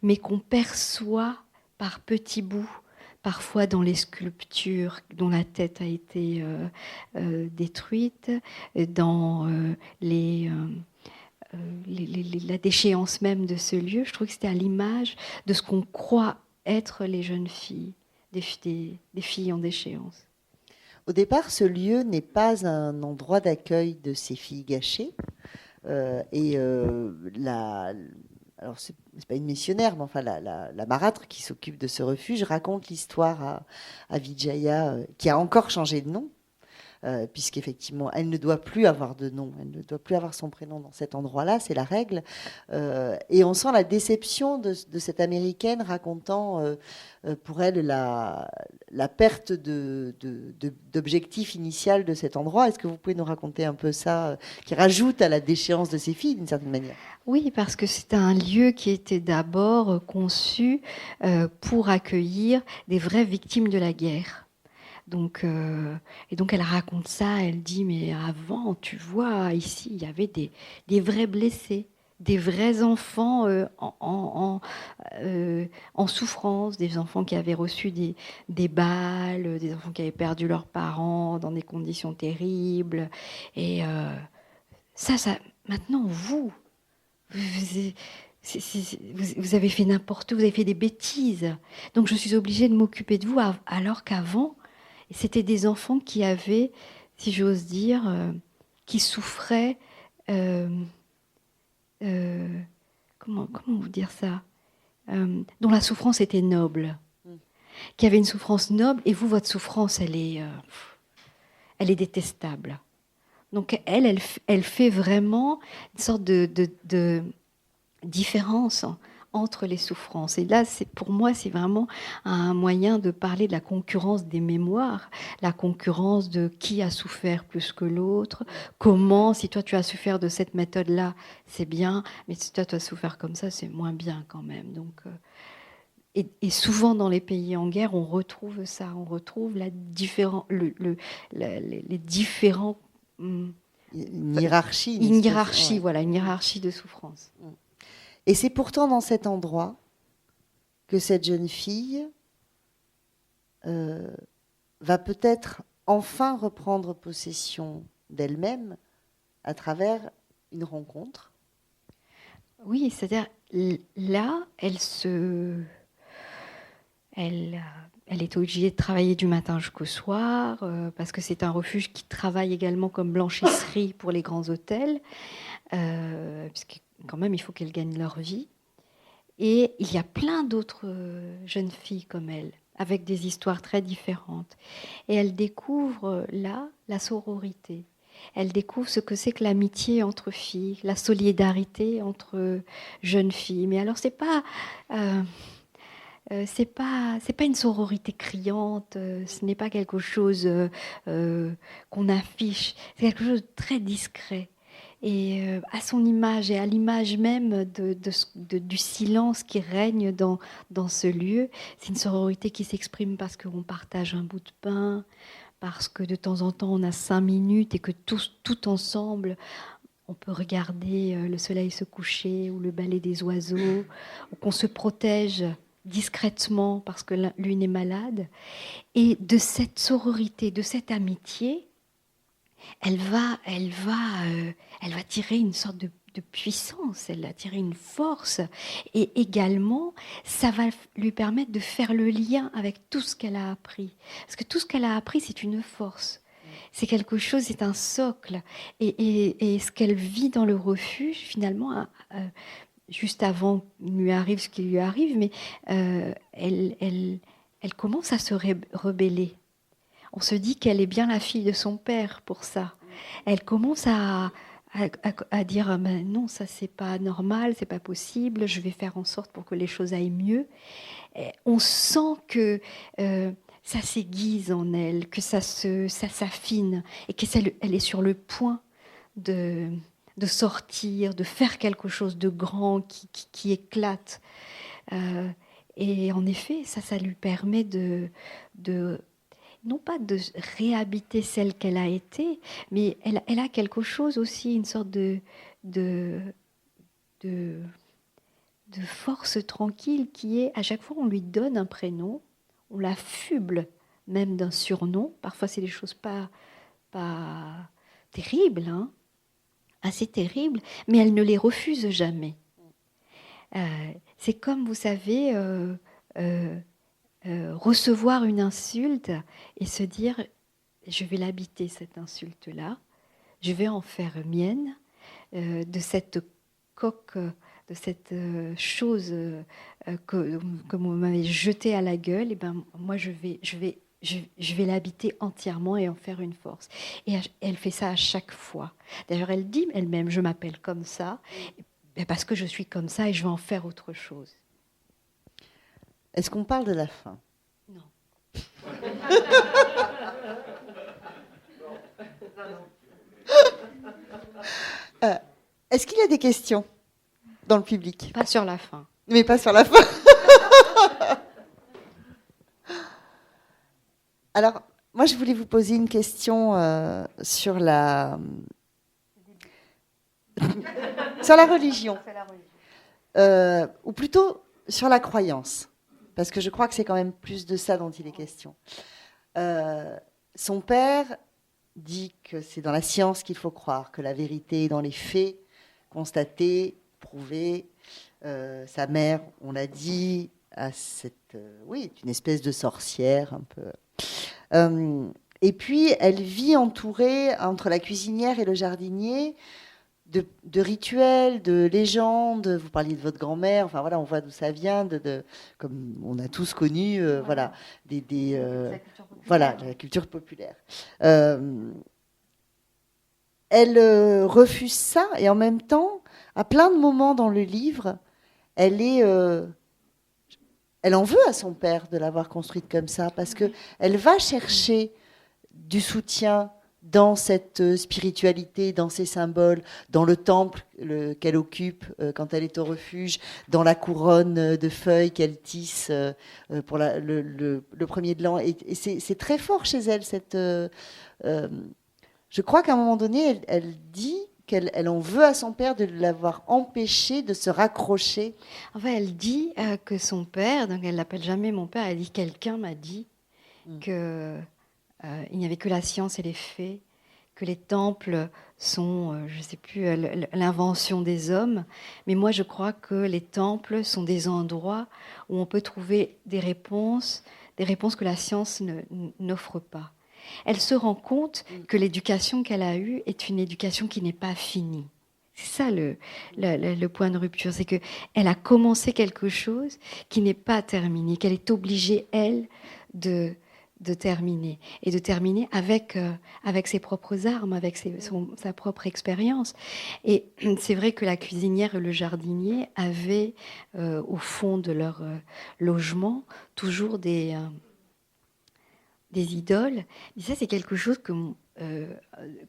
mais qu'on perçoit par petits bouts, parfois dans les sculptures dont la tête a été détruite, dans la déchéance même de ce lieu. Je trouve que c'était à l'image de ce qu'on croit être les jeunes filles, des filles en déchéance. Au départ, ce lieu n'est pas un endroit d'accueil de ces filles gâchées. Alors, c'est pas une missionnaire, mais enfin, la marâtre qui s'occupe de ce refuge raconte l'histoire à Vijaya, qui a encore changé de nom, puisqu'effectivement, elle ne doit plus avoir de nom, elle ne doit plus avoir son prénom dans cet endroit-là, c'est la règle. Et on sent la déception de cette Américaine racontant pour elle la perte d'objectif initial de cet endroit. Est-ce que vous pouvez nous raconter un peu ça, qui rajoute à la déchéance de ces filles, d'une certaine manière ? Oui, parce que c'est un lieu qui était d'abord conçu pour accueillir des vraies victimes de la guerre. Donc elle raconte ça, elle dit, mais avant, tu vois, ici, il y avait des vrais blessés, des vrais enfants en souffrance, des enfants qui avaient reçu des balles, des enfants qui avaient perdu leurs parents dans des conditions terribles. Et ça, maintenant, vous avez fait n'importe où, vous avez fait des bêtises. Donc je suis obligée de m'occuper de vous, alors qu'avant, c'était des enfants qui avaient, si j'ose dire, qui souffraient. Comment vous dire ça, dont la souffrance était noble, qui avait une souffrance noble, et vous, votre souffrance, elle est détestable. Donc elle fait vraiment une sorte de différence entre les souffrances. Et là, pour moi, c'est vraiment un moyen de parler de la concurrence des mémoires, la concurrence de qui a souffert plus que l'autre, comment, si toi tu as souffert de cette méthode-là, c'est bien, mais si toi tu as souffert comme ça, c'est moins bien quand même. Donc, et souvent dans les pays en guerre, on retrouve ça, on retrouve les différents... Une hiérarchie. Une hiérarchie, voilà, une hiérarchie de souffrance. Et c'est pourtant dans cet endroit que cette jeune fille va peut-être enfin reprendre possession d'elle-même à travers une rencontre. Oui, c'est-à-dire là, elle elle est obligée de travailler du matin jusqu'au soir, parce que c'est un refuge qui travaille également comme blanchisserie pour les grands hôtels, puisque quand même il faut qu'elles gagnent leur vie. Et il y a plein d'autres jeunes filles comme elle, avec des histoires très différentes. Et elle découvre là la sororité. Elle découvre ce que c'est que l'amitié entre filles, la solidarité entre jeunes filles. Mais alors c'est pas une sororité criante. Ce n'est pas quelque chose qu'on affiche. C'est quelque chose de très discret. Et à son image et à l'image même du silence qui règne dans ce lieu, c'est une sororité qui s'exprime parce qu'on partage un bout de pain, parce que de temps en temps on a 5 minutes et que tout ensemble on peut regarder le soleil se coucher ou le balai des oiseaux, ou qu'on se protège discrètement parce que l'une est malade. Et de cette sororité, de cette amitié, elle va tirer une sorte de puissance, elle va tirer une force, et également ça va lui permettre de faire le lien avec tout ce qu'elle a appris, parce que tout ce qu'elle a appris c'est une force, c'est quelque chose, c'est un socle, et ce qu'elle vit dans le refuge finalement, juste avant lui arrive ce qui lui arrive, mais elle commence à se rebeller. On se dit qu'elle est bien la fille de son père pour ça. Elle commence à dire non, ça c'est pas normal, c'est pas possible, je vais faire en sorte pour que les choses aillent mieux. Et on sent que ça s'aiguise en elle, que ça s'affine et qu'elle est sur le point de sortir, de faire quelque chose de grand qui éclate. Et en effet, ça lui permet de non pas de réhabiter celle qu'elle a été, mais elle a quelque chose aussi, une sorte de force tranquille qui est, à chaque fois on lui donne un prénom, on l'affuble même d'un surnom, parfois c'est des choses pas terribles, hein, assez terribles, mais elle ne les refuse jamais. C'est comme, vous savez, recevoir une insulte et se dire je vais l'habiter cette insulte-là, je vais en faire mienne, de cette coque, de cette chose que vous m'avez jetée à la gueule, et ben moi je vais l'habiter entièrement et en faire une force. Et elle fait ça à chaque fois. D'ailleurs elle dit elle-même je m'appelle comme ça parce que je suis comme ça et je vais en faire autre chose. Est-ce qu'on parle de la fin ? Non. Est-ce qu'il y a des questions dans le public ? Pas sur la fin. Mais pas sur la fin. Alors, moi, je voulais vous poser une question sur la religion. Ou plutôt sur la croyance. Parce que je crois que c'est quand même plus de ça dont il est question. Son père dit que c'est dans la science qu'il faut croire, que la vérité est dans les faits, constatés, prouvés. Sa mère, on l'a dit, a une espèce de sorcière un peu. Et puis, elle vit entourée, entre la cuisinière et le jardinier, de rituels, de légendes. Vous parliez de votre grand-mère, enfin voilà, on voit d'où ça vient, comme on a tous connu, voilà, voilà, de la culture populaire. Elle refuse ça, et en même temps, à plein de moments dans le livre, elle en veut à son père de l'avoir construite comme ça, parce que elle va chercher du soutien dans cette spiritualité, dans ces symboles, dans le temple qu'elle occupe quand elle est au refuge, dans la couronne de feuilles qu'elle tisse pour le premier de l'an. Et c'est très fort chez elle. Je crois qu'à un moment donné, elle dit qu'elle en veut à son père de l'avoir empêché de se raccrocher. Enfin, elle dit que son père, donc elle l'appelle jamais mon père, elle dit quelqu'un m'a dit que il n'y avait que la science et les faits, que les temples sont, je ne sais plus, l'invention des hommes, mais moi je crois que les temples sont des endroits où on peut trouver des réponses que la science n'offre pas. Elle se rend compte que l'éducation qu'elle a eue est une éducation qui n'est pas finie. C'est ça le point de rupture, c'est qu'elle a commencé quelque chose qui n'est pas terminé, qu'elle est obligée, elle, de terminer, et de terminer avec ses propres armes, avec sa propre expérience. Et c'est vrai que la cuisinière et le jardinier avaient au fond de leur logement toujours des idoles. Mais ça, c'est quelque chose que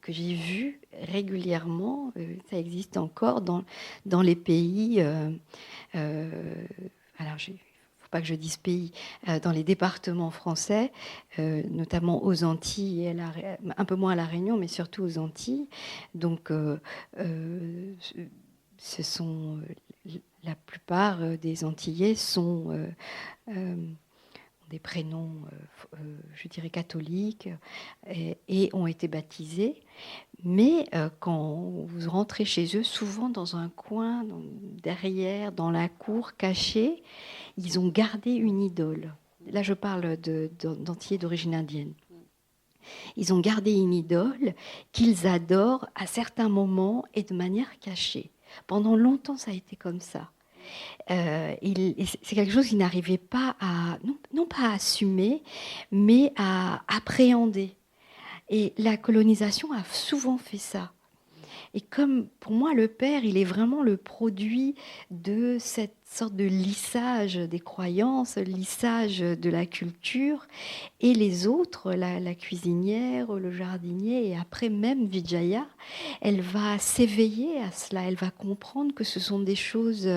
j'ai vu régulièrement. Ça existe encore dans les pays. Alors, il ne faut pas que je dise pays. Dans les départements français, notamment aux Antilles, et un peu moins à La Réunion, mais surtout aux Antilles. Donc, ce sont la plupart des Antillais sont des prénoms, je dirais, catholiques, et ont été baptisés. Mais quand vous rentrez chez eux, souvent dans un coin, derrière, dans la cour, cachée, ils ont gardé une idole. Là, je parle d'Antillais d'origine indienne. Ils ont gardé une idole qu'ils adorent à certains moments et de manière cachée. Pendant longtemps, ça a été comme ça. C'est quelque chose qu'ils n'arrivaient pas à, non pas à assumer, mais à appréhender. Et la colonisation a souvent fait ça. Et comme pour moi, le père, il est vraiment le produit de cette sorte de lissage des croyances, lissage de la culture. Et les autres, la cuisinière, le jardinier, et après même Vijaya, elle va s'éveiller à cela. Elle va comprendre que ce sont des choses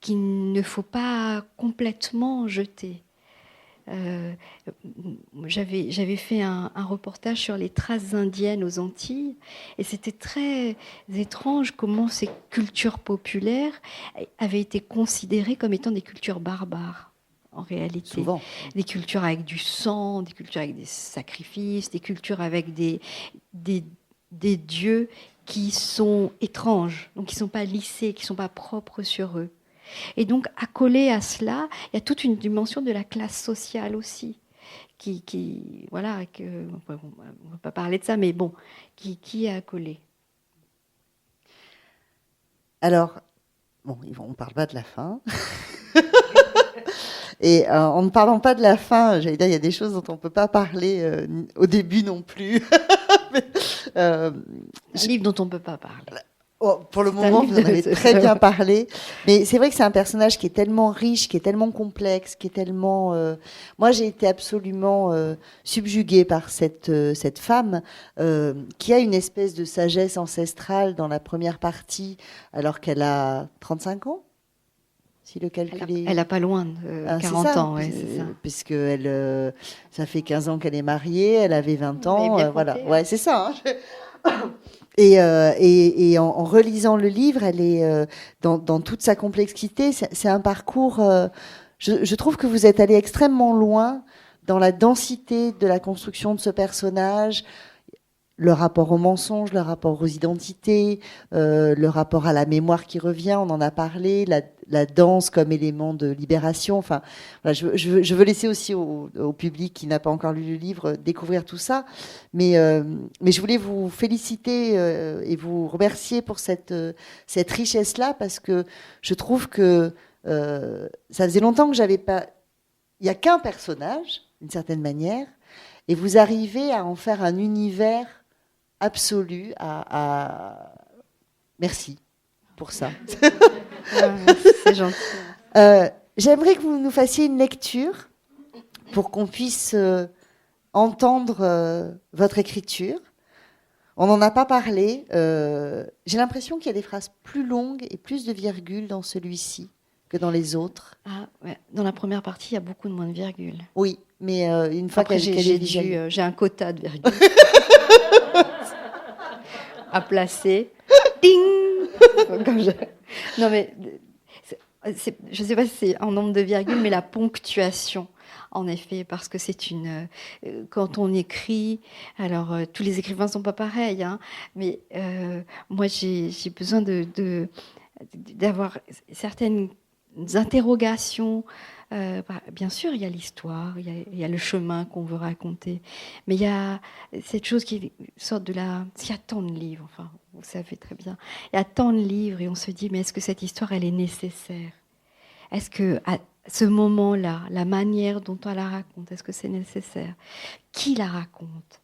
qu'il ne faut pas complètement jeter. J'avais fait un reportage sur les traces indiennes aux Antilles, et c'était très étrange comment ces cultures populaires avaient été considérées comme étant des cultures barbares, en réalité. Souvent. Des cultures avec du sang, des cultures avec des sacrifices, des cultures avec des dieux qui sont étranges, donc qui ne sont pas lissés, qui ne sont pas propres sur eux. Et donc, accolé à cela, il y a toute une dimension de la classe sociale aussi, voilà, on ne va pas parler de ça, mais bon, qui est accolé. Alors, bon, on ne parle pas de la fin. Et en ne parlant pas de la fin, j'allais dire, il y a des choses dont on ne peut pas parler au début non plus. Un livre dont on ne peut pas parler. Oh, pour le moment, vous en avez très bien parlé. Mais c'est vrai que c'est un personnage qui est tellement riche, qui est tellement complexe, qui est tellement... Moi, j'ai été absolument subjuguée par cette femme qui a une espèce de sagesse ancestrale dans la première partie, alors qu'elle a 35 ans, si le calcul est... Elle n'a pas loin de 40 ans, ouais, c'est ça. Puisque ça fait 15 ans qu'elle est mariée, elle avait 20 ans, voilà. Compté, ouais, c'est ça. Hein. Et en relisant le livre, elle est dans toute sa complexité. C'est un parcours. Je trouve que vous êtes allé extrêmement loin dans la densité de la construction de ce personnage, le rapport au mensonge, le rapport aux identités, le rapport à la mémoire qui revient. On en a parlé. La danse comme élément de libération. Enfin, voilà, je veux laisser aussi au public qui n'a pas encore lu le livre découvrir tout ça. Mais je voulais vous féliciter et vous remercier pour cette richesse-là, parce que je trouve que ça faisait longtemps que j'avais pas... Il n'y a qu'un personnage, d'une certaine manière, et vous arrivez à en faire un univers absolu. Merci pour ça. C'est gentil. J'aimerais que vous nous fassiez une lecture pour qu'on puisse entendre votre écriture. On n'en a pas parlé. J'ai l'impression qu'il y a des phrases plus longues et plus de virgules dans celui-ci que dans les autres. Ah, ouais. Dans la première partie, il y a beaucoup de moins de virgules. Oui, mais une fois qu'elle est j'ai un quota de virgules à placer. Ding. Non mais je ne sais pas si c'est en nombre de virgules, mais la ponctuation. en effet, parce que quand on écrit, alors tous les écrivains ne sont pas pareils, hein, mais moi j'ai besoin d'avoir certaines interrogations. Bien sûr, il y a l'histoire, il y a le chemin qu'on veut raconter, mais il y a cette chose qui est une sorte de la... Il y a tant de livres, enfin, vous savez très bien, il y a tant de livres et on se dit, mais est-ce que cette histoire, elle est nécessaire ? Est-ce que à ce moment-là, la manière dont on la raconte, est-ce que c'est nécessaire ? Qui la raconte ?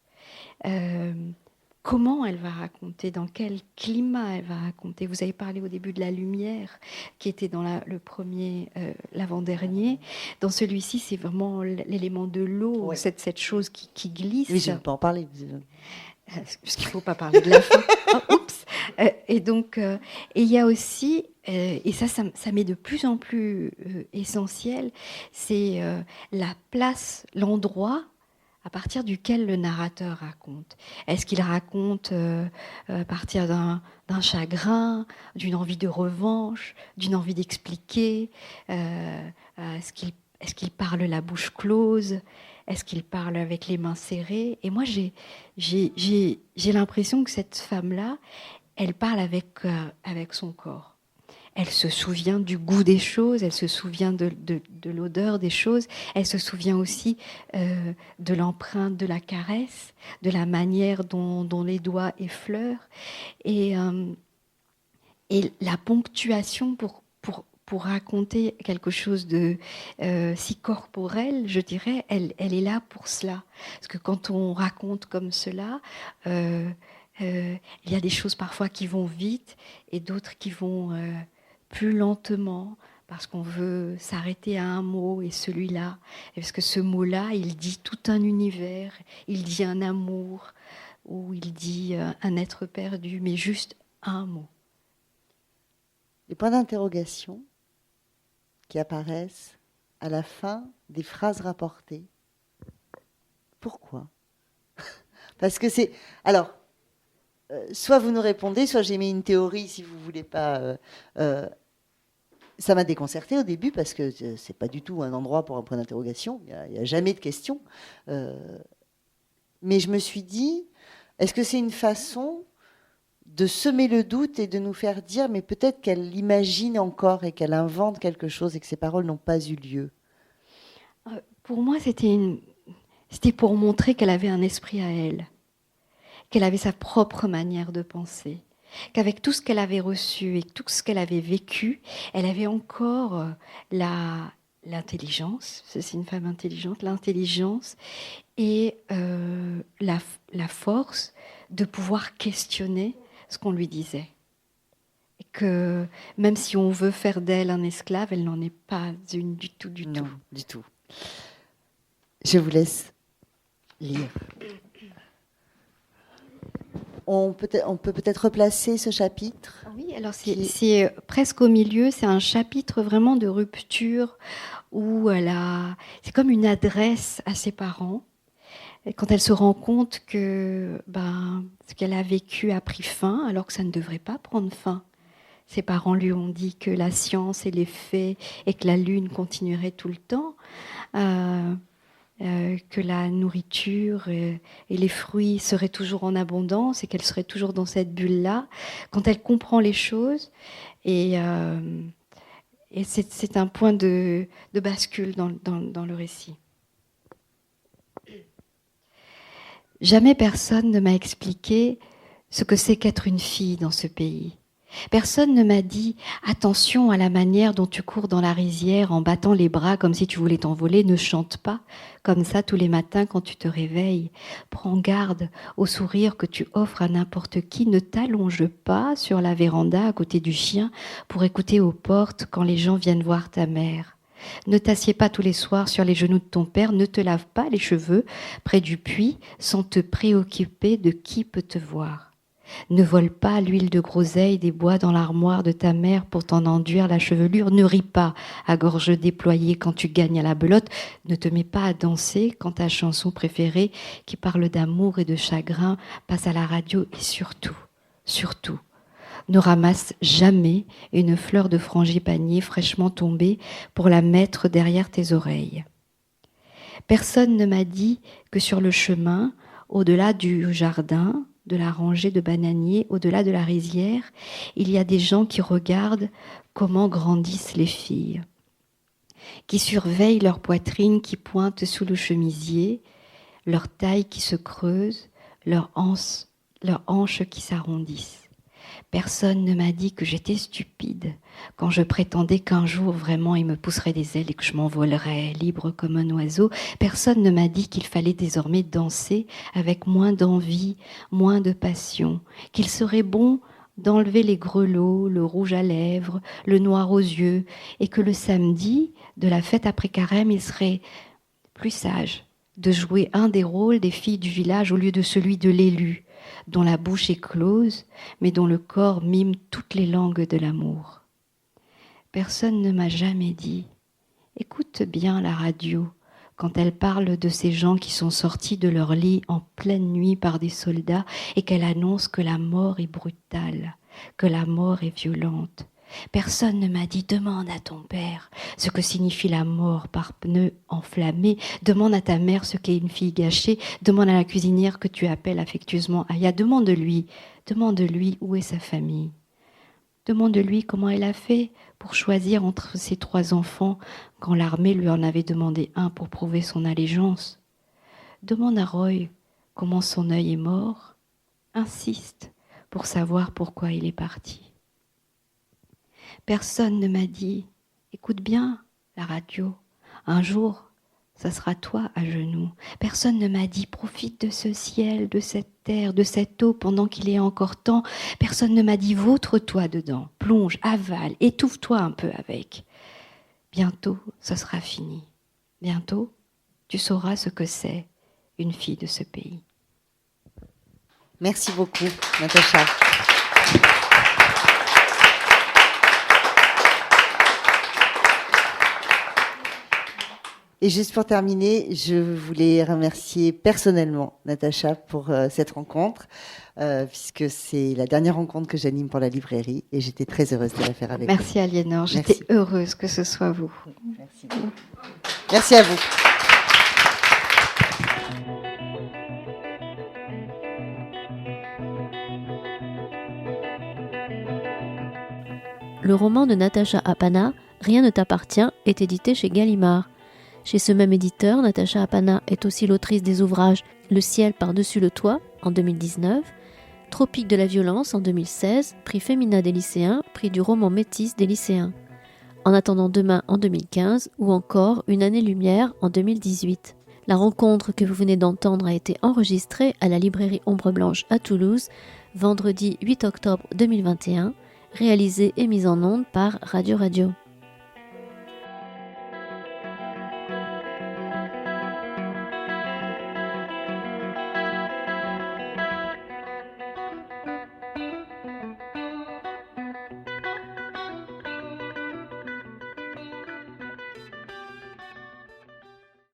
Comment elle va raconter ? Dans quel climat elle va raconter ? Vous avez parlé au début de la lumière, qui était dans le premier, l'avant-dernier. Dans celui-ci, c'est vraiment l'élément de l'eau, Oui. cette chose qui glisse. Oui, je ne peux pas en parler. Parce qu'il ne faut pas parler de la fin. Oh, oups. Et donc, et il y a aussi, et ça m'est de plus en plus essentiel, c'est la place, l'endroit à partir duquel le narrateur raconte. Est-ce qu'il raconte à partir d'un chagrin, d'une envie de revanche, d'une envie d'expliquer est-ce qu'il parle la bouche close ? Est-ce qu'il parle avec les mains serrées ? Et moi, j'ai l'impression que cette femme-là, elle parle avec son corps. Elle se souvient du goût des choses, elle se souvient de l'odeur des choses, elle se souvient aussi de l'empreinte de la caresse, de la manière dont les doigts effleurent. Et la ponctuation pour raconter quelque chose de si corporel, je dirais, elle est là pour cela. Parce que quand on raconte comme cela, il y a des choses parfois qui vont vite et d'autres qui vont plus lentement, parce qu'on veut s'arrêter à un mot et celui-là. Et parce que ce mot-là, il dit tout un univers, il dit un amour, ou il dit un être perdu, mais juste un mot. Les points d'interrogation qui apparaissent à la fin des phrases rapportées. Pourquoi ? Parce que c'est... Alors, soit vous nous répondez, soit j'ai mis une théorie si vous ne voulez pas... ça m'a déconcerté au début parce que ce n'est pas du tout un endroit pour un point d'interrogation. Il n'y a jamais de questions. Mais je me suis dit, est-ce que c'est une façon de semer le doute et de nous faire dire, mais peut-être qu'elle imagine encore et qu'elle invente quelque chose et que ces paroles n'ont pas eu lieu. Pour moi, c'était pour montrer qu'elle avait un esprit à elle, qu'elle avait sa propre manière de penser, qu'avec tout ce qu'elle avait reçu et tout ce qu'elle avait vécu, elle avait encore l'intelligence, c'est une femme intelligente, l'intelligence et la force de pouvoir questionner ce qu'on lui disait. Et que même si on veut faire d'elle un esclave, elle n'en est pas une du tout, du tout. Du tout. Je vous laisse lire. On peut peut-être replacer ce chapitre. Oui, alors c'est presque au milieu, c'est un chapitre vraiment de rupture où c'est comme une adresse à ses parents. Quand elle se rend compte que ce qu'elle a vécu a pris fin, alors que ça ne devrait pas prendre fin. Ses parents lui ont dit que la science et les faits et que la lune continuerait tout le temps, que la nourriture et les fruits seraient toujours en abondance et qu'elle serait toujours dans cette bulle-là. Quand elle comprend les choses, et c'est un point de bascule dans le récit. Jamais personne ne m'a expliqué ce que c'est qu'être une fille dans ce pays. Personne ne m'a dit « Attention à la manière dont tu cours dans la rizière en battant les bras comme si tu voulais t'envoler, ne chante pas comme ça tous les matins quand tu te réveilles. Prends garde au sourire que tu offres à n'importe qui, ne t'allonge pas sur la véranda à côté du chien pour écouter aux portes quand les gens viennent voir ta mère. Ne t'assieds pas tous les soirs sur les genoux de ton père, ne te lave pas les cheveux près du puits sans te préoccuper de qui peut te voir. Ne vole pas l'huile de groseille des bois dans l'armoire de ta mère pour t'en enduire la chevelure. Ne ris pas à gorge déployée quand tu gagnes à la belote. Ne te mets pas à danser quand ta chanson préférée qui parle d'amour et de chagrin passe à la radio. Et surtout, ne ramasse jamais une fleur de frangipanier fraîchement tombée pour la mettre derrière tes oreilles. Personne ne m'a dit que sur le chemin, au-delà du jardin, de la rangée de bananiers, au-delà de la rizière, il y a des gens qui regardent comment grandissent les filles, qui surveillent leur poitrine qui pointe sous le chemisier, leur taille qui se creuse, leurs hanches qui s'arrondissent. Personne ne m'a dit que j'étais stupide quand je prétendais qu'un jour vraiment il me pousserait des ailes et que je m'envolerais libre comme un oiseau. Personne ne m'a dit qu'il fallait désormais danser avec moins d'envie, moins de passion, qu'il serait bon d'enlever les grelots, le rouge à lèvres, le noir aux yeux, et que le samedi de la fête après carême, il serait plus sage de jouer un des rôles des filles du village au lieu de celui de l'élu, dont la bouche est close, mais dont le corps mime toutes les langues de l'amour. Personne ne m'a jamais dit « Écoute bien la radio » quand elle parle de ces gens qui sont sortis de leur lit en pleine nuit par des soldats et qu'elle annonce que la mort est brutale, que la mort est violente. Personne ne m'a dit « Demande à ton père ce que signifie la mort par pneu enflammé, demande à ta mère ce qu'est une fille gâchée, demande à la cuisinière que tu appelles affectueusement Aya, demande-lui où est sa famille. Demande-lui comment elle a fait pour choisir entre ses 3 enfants quand l'armée lui en avait demandé un pour prouver son allégeance. Demande à Roy comment son œil est mort. Insiste pour savoir pourquoi il est parti. Personne ne m'a dit « Écoute bien la radio, un jour, ça sera toi à genoux. » Personne ne m'a dit « Profite de ce ciel, de cette terre, de cette eau pendant qu'il est encore temps. » Personne ne m'a dit « Vautre-toi dedans, plonge, avale, étouffe-toi un peu avec. » Bientôt, ce sera fini. Bientôt, tu sauras ce que c'est une fille de ce pays. Merci beaucoup, Natacha. Et juste pour terminer, je voulais remercier personnellement Natacha pour cette rencontre, puisque c'est la dernière rencontre que j'anime pour la librairie, et j'étais très heureuse de la faire avec vous. Merci Aliénor, j'étais heureuse que ce soit vous. Merci beaucoup. Merci à vous. Le roman de Natacha Apana, Rien ne t'appartient, est édité chez Gallimard. Chez ce même éditeur, Natacha Apana est aussi l'autrice des ouvrages Le ciel par-dessus le toit en 2019, Tropique de la violence en 2016, prix Femina des lycéens, prix du roman métis des lycéens. En attendant demain en 2015 ou encore Une année-lumière en 2018. La rencontre que vous venez d'entendre a été enregistrée à la librairie Ombre Blanche à Toulouse, vendredi 8 octobre 2021, réalisée et mise en onde par Radio Radio.